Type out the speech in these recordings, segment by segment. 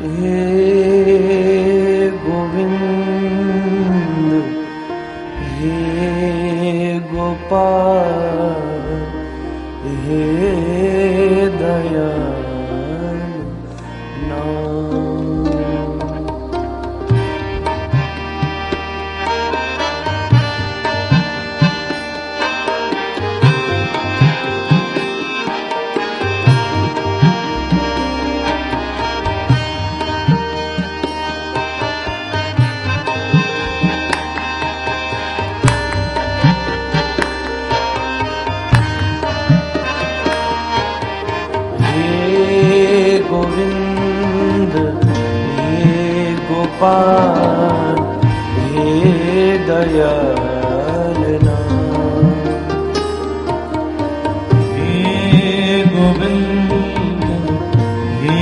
हे गोविंद हे गोपाल हे दयाल नाम। गोविंद हे गोपाल हे दयाल नाम। हे गोविंद हे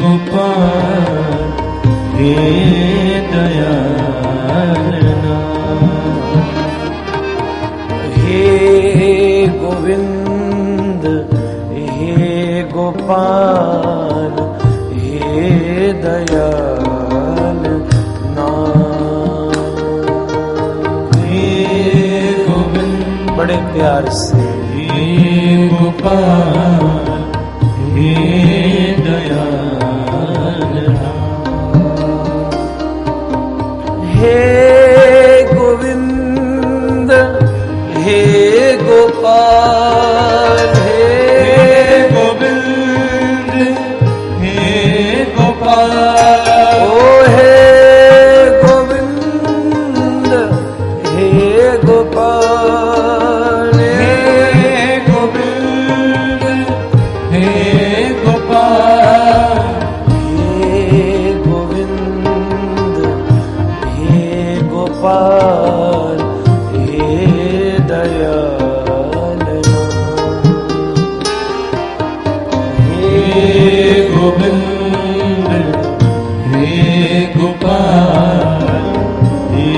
गोपाल हे दयाल नाम। हे गोविंद हे गोपाल हे दयाल नाम। हे गोविंद बड़े प्यार से हे गोपाल हे दयाल नाम। हे गोविंद हे गोपाल हे गोविंद हे गोपाल ओ हे गोविंद हे गोपाल हे गोविंद हे गोपाल हे गोविंद हे गोपाल हे दयाल नाम। हे गोविंद हे गोपाल हे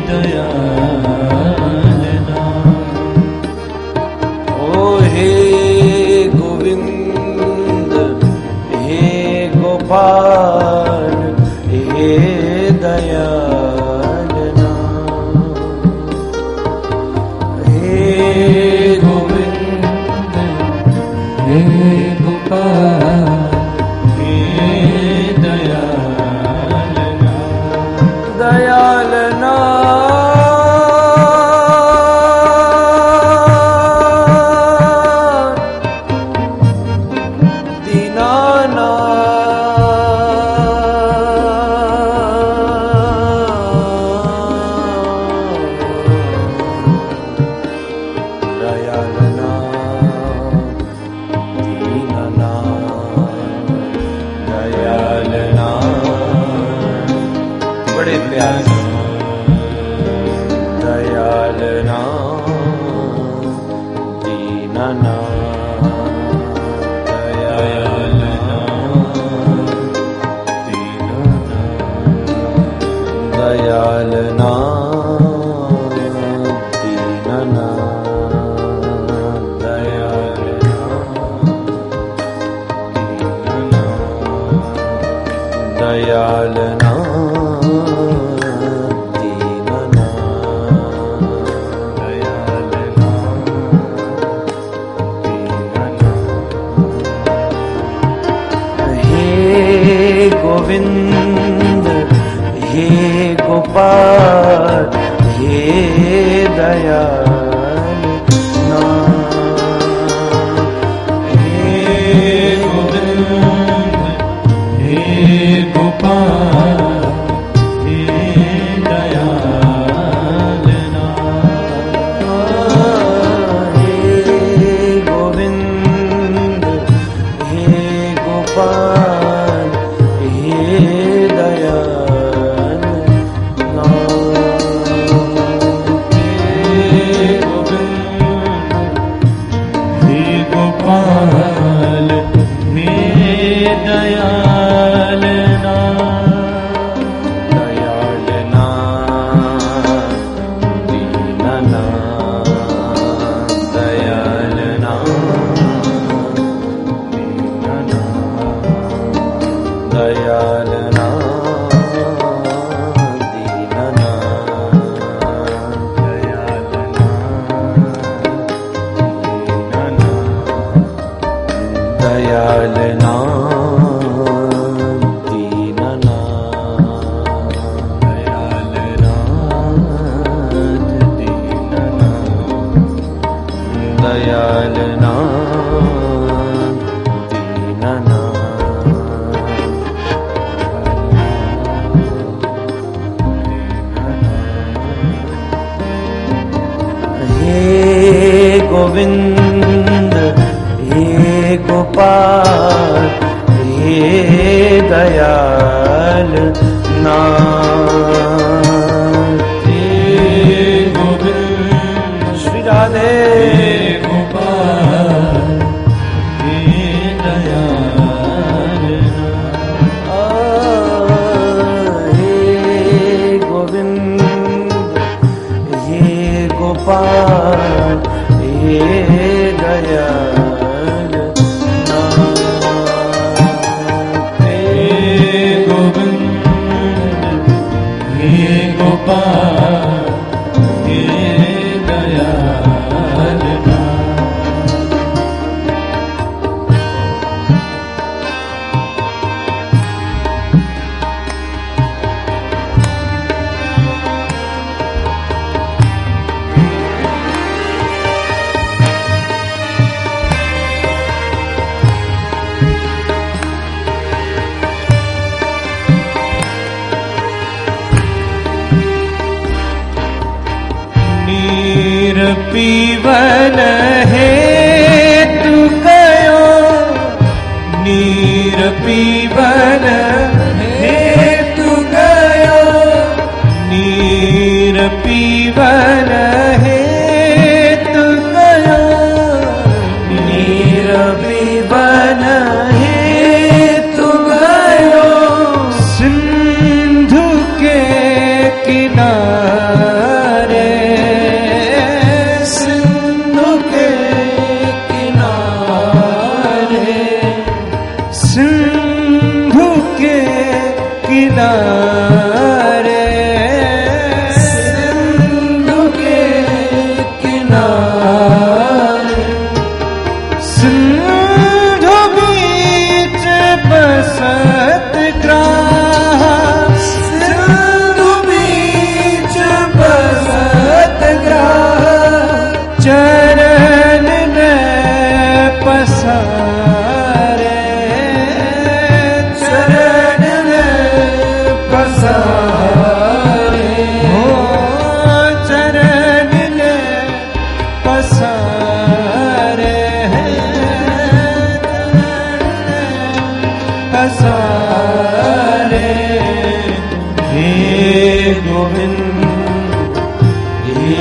दयाल नाम। ओ हे गोविंद हे गोपाल हे दयाल नाम। हे गोविंद हे गोपाल हे दयाल नाम। दयाल नाथ दीनानाथ। दयाल नाथ दीनानाथ दयाल नाथ। बड़े प्यार से दयाल नाथ दीनानाथ दयाल दयाल नाथ दीनानाथ दयाल नाथ दयाल नाथ दीनानाथ दयाल नाथ। हे गोविंद हे गोपाल हे दयाल नाथ। हे गोविंद हे गोपाल हे दयाल नाम। हे गोविंद हे गोपाल हे दयाल दया दयालनाथ दीननाथ दयालनाथ दीननाथ हे गोविंद हे गोपाल हे दयाल नाथ हे गोविंद श्री राधे गोपाल हे दयाल हे गोविंद हे गोपाल हे दयाल नाथ हे गोविंद हे गोपाल हे दयाल नीर पीवन हेतु कयो नीर पीवन हेतु कयो नीर पीवन हेतु कयो नीर पीवन हेतु गयो सिंधु के किनारे सिंधु के किनारे सिंधु के किनारे सिंधु के किनारे सिंधु बीच बसत ग्राह सिंधु बीच बसत ग्राह चरण ने पसारे चरण पसारे हो चरण ने पसारे पसारे हे गोविंद हे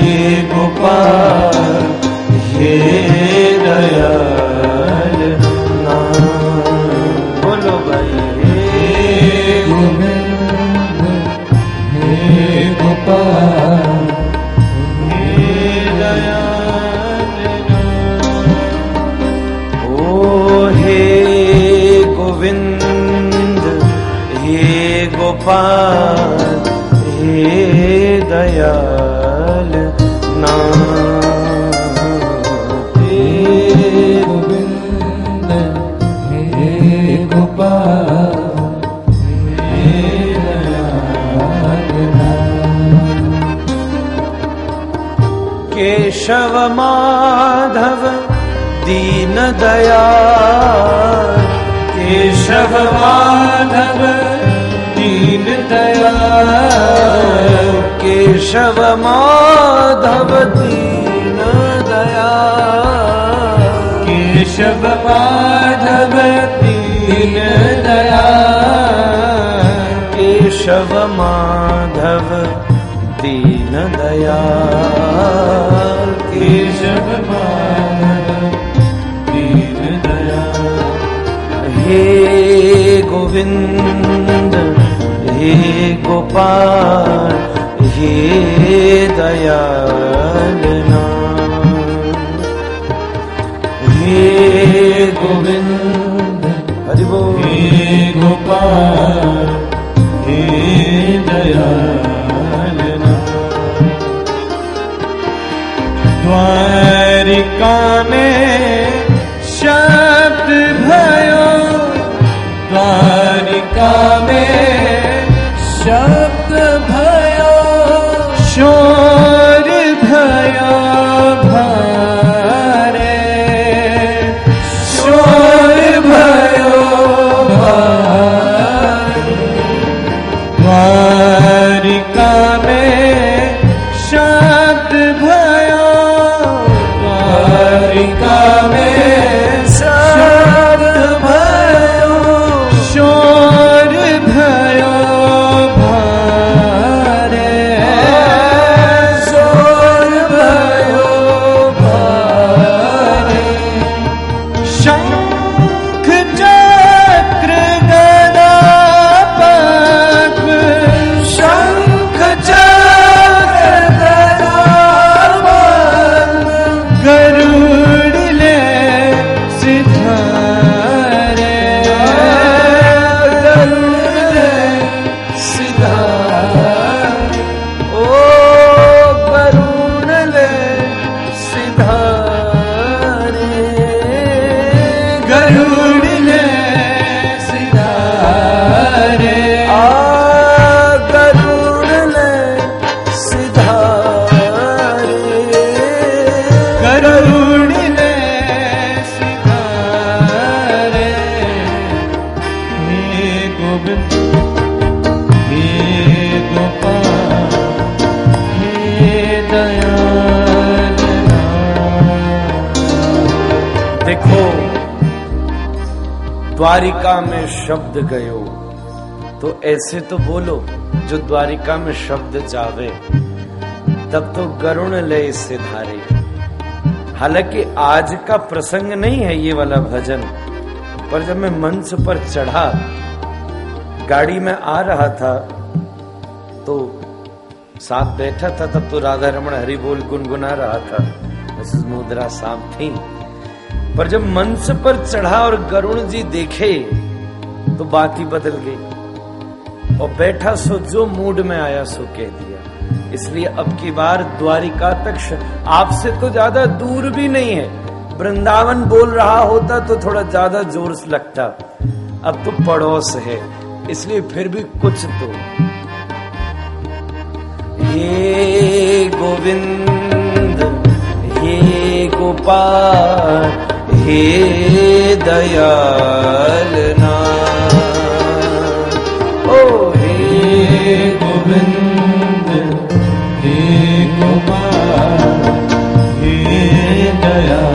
गोपाल हे दयाल नाथ बोलो भाई हे गोविंद हे गोपाल हे दयाल ओ हे गोविंद हे गोपाल हे दयाल नाथ हे गोविंद हे गोपाल हे दयाल केशव माधव दीन दयाल केशव माधव दीन दयाल केशव माधव दीन दयाल केशव माधव दीन दयाल केशव माधव दीन दयाल केशव माधव दीन दयाल हे गोविंद हे गोपाल हे दयाल नाथ हे गोविंद हरि बोल हे गोपाल हे दयाल द्वारिका में शब्द भयो गोविंद हे गोपाल हे दयाल नाथ। देखो द्वारिका में शब्द गयो, तो ऐसे तो बोलो जो द्वारिका में शब्द जावे, तब तो गरुण लय से धारे। हालांकि आज का प्रसंग नहीं है ये वाला भजन, पर जब मैं मंच पर चढ़ा, गाड़ी में आ रहा था, तो साथ बैठा था, तब तो राधा रमण हरि बोल गुनगुना रहा था, मिसेस मोदरा साहब थी। पर जब मंच पर चढ़ा और गरुण जी देखे तो बात ही बदल गई, और बैठा सो जो मूड में आया सो कह दिया। इसलिए अब की बार द्वारिका तक आपसे तो ज्यादा दूर भी नहीं है, वृंदावन बोल रहा होता तो थोड़ा ज्यादा जोर से लगता, अब तो पड़ोस है, इसलिए फिर भी कुछ तो। हे गोविंद हे गोपाल हे दयाल नाथ। ओ हे गोविंद हे गोपाल हे दयाल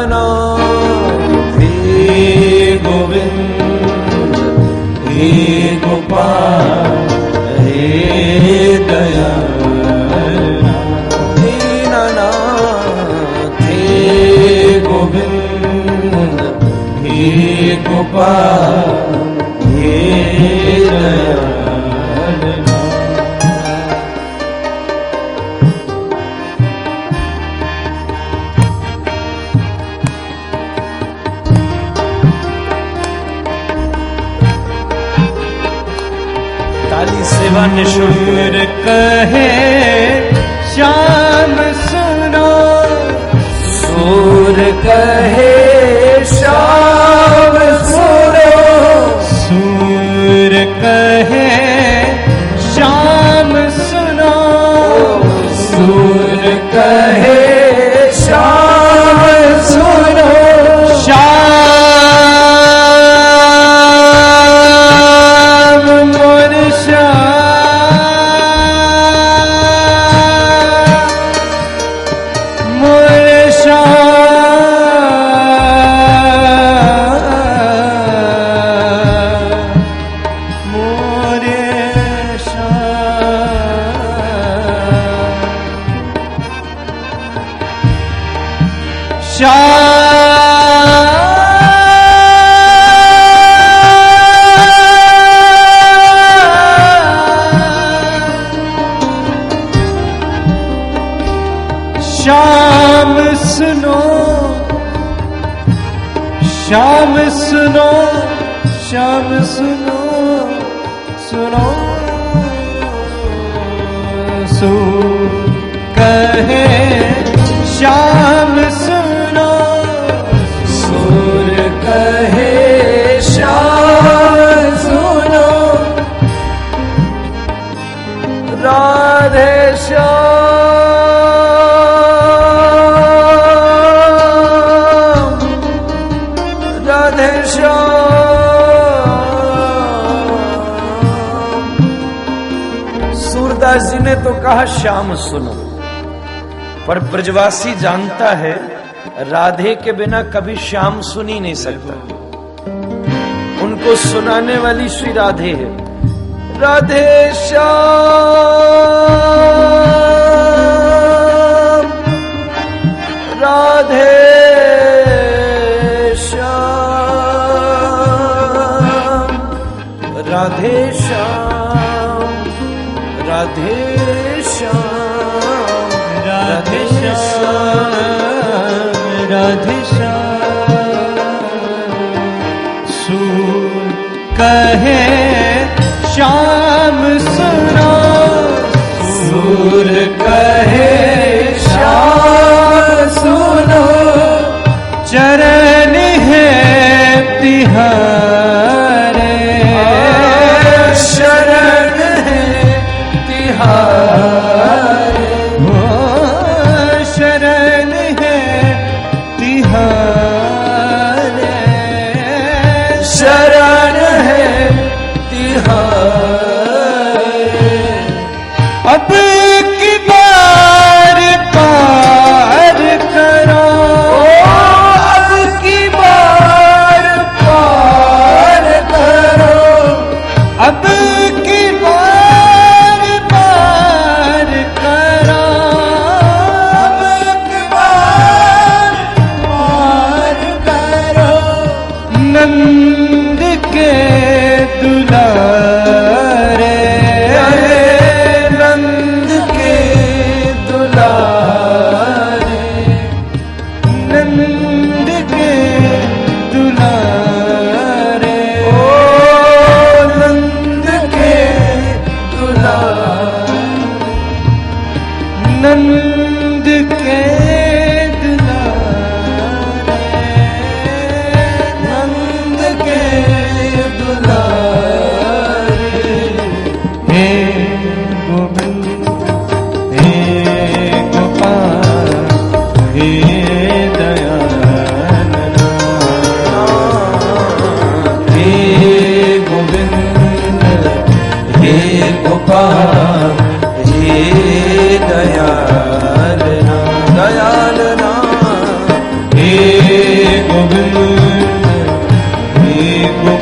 नाथ। हे गोविंद हे गोपाल हे दयाल नाथ। हे गोविंद हे गोपाल हे दयाल नाथ। ताली सेवा निःशुल्क कहे श्याम सुनो, सूर कहे श्याम सुनो, सूर कहे श्याम सुनो, सूर कहे श्याम सुनो, श्याम सुनो, श्याम सुनो, श्याम सुनो, सुनो सूर कहे श्याम सुनो, सूर कहे श्याम सुनो, राधे श्याम सूरदास जी ने तो कहा श्याम सुनो, पर ब्रजवासी जानता है राधे के बिना कभी श्याम सुन ही नहीं सकता, उनको सुनाने वाली श्री राधे है। राधे श्याम राधे राधे श्याम राधे श्याम राधे श्याम राधे श्याम। सूर कहे श्याम सुनो, सूर कहे श्याम सुनो, चरण है तिहारे, शरण है तिहारे, शरण है तिहारे,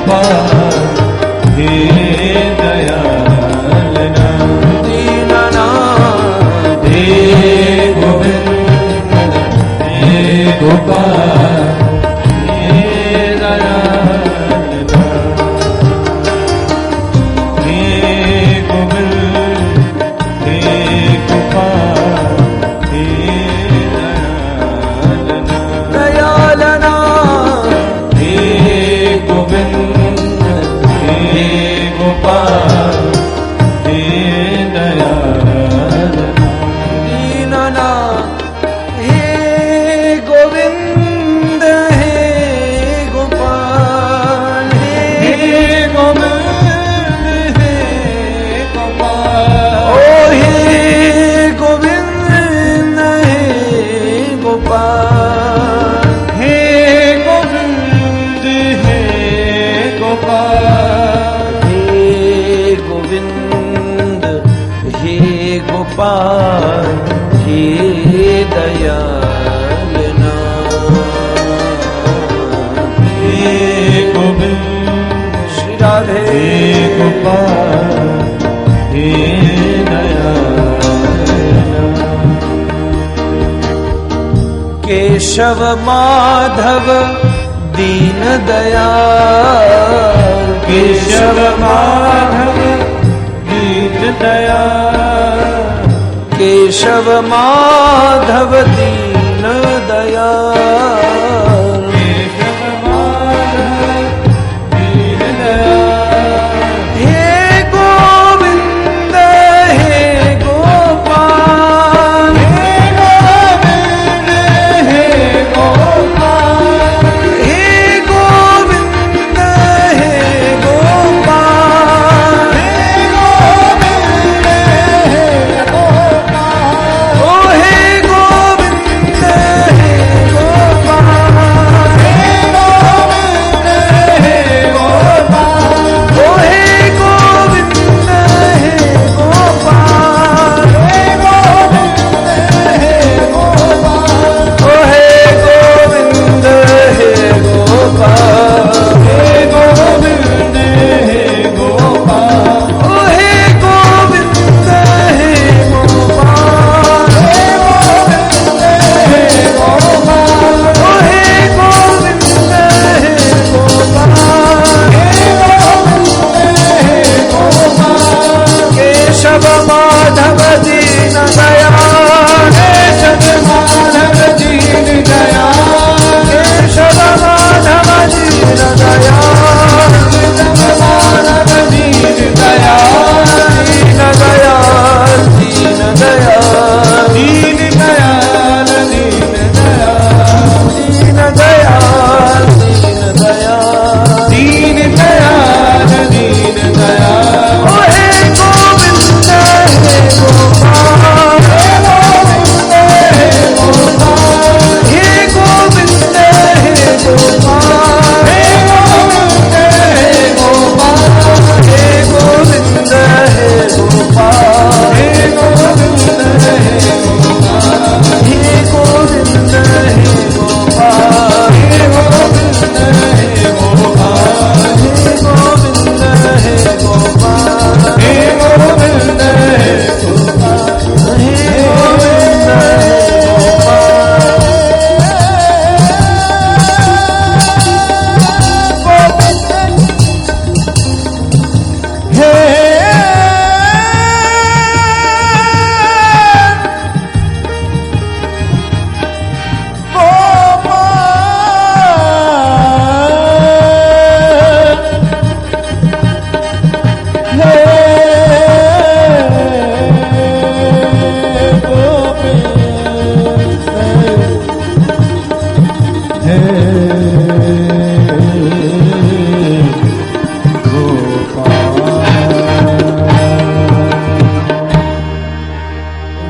गोपाल हे दयाल दीननाथ हे गोविंद हे गोपाल हे दयाल हे गोविंद हे गोपाल हे दयालना हे गोविंद हे गोपाल हे दयाल दीनना हे गोविंद हे गोपाल हे गोविंद हे गोपाल ओ हे गोविंद हे गोपाल हे गोविंद हे गोपाल हे गोविंद हे गोपाल हे दयालना हे गोविंद श्री राधे हे गोपाल हे दयाल केशव माधव दीन दयाल केशव माधव दीन दयाल केशव माधव दीन दयाल केशव माधव दीन दयाल हे गोविंद हे गोपाल हे गोविंद हे गोपाल हे गोविंद हे गोपाल हे गोविंद हे गोपाल ओ हे गोविंद हे गोपाल हे गोविंद हे गोपाल ओ हे गोविंद हे गोपाल हे गोविंद हे गोपाल ओ हे गोविंद हे गोपाल हे गोविंद हे गोपाल ओ हे गोविंद हे गोपाल हे गोविंद हे गोपाल ओ हे गोविंद हे गोपाल हे गोविंद हे गोपाल केशव माधव दीन दयाल केशव माधव दीन दयाल केशव माधव दीन दयाल केशव माधव दीन दयाल दीन दयाल दीन दयाल दीन दयाल दीन दयाल दीन दयाल दीन दयाल दीन दयाल दीन दयाल ओ हे गोविंद हे गोपाल हे गोविंद हे गोपाल हे गोविंद हे गोपाल हे गोविंद हे गोपाल हे गोविंद हे गोपाल हे गोविंद हे गोपाल हे गोविंद हे गोपाल हे गोविंद हे गोपाल हे गोविंद हे गोपाल हे गोविंद हे गोपाल हे गोविंद हे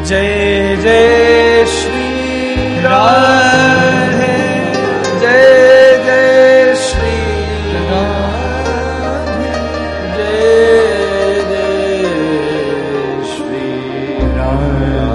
जय जय श्री राधे जय जय श्री राधे जय जय श्री राधे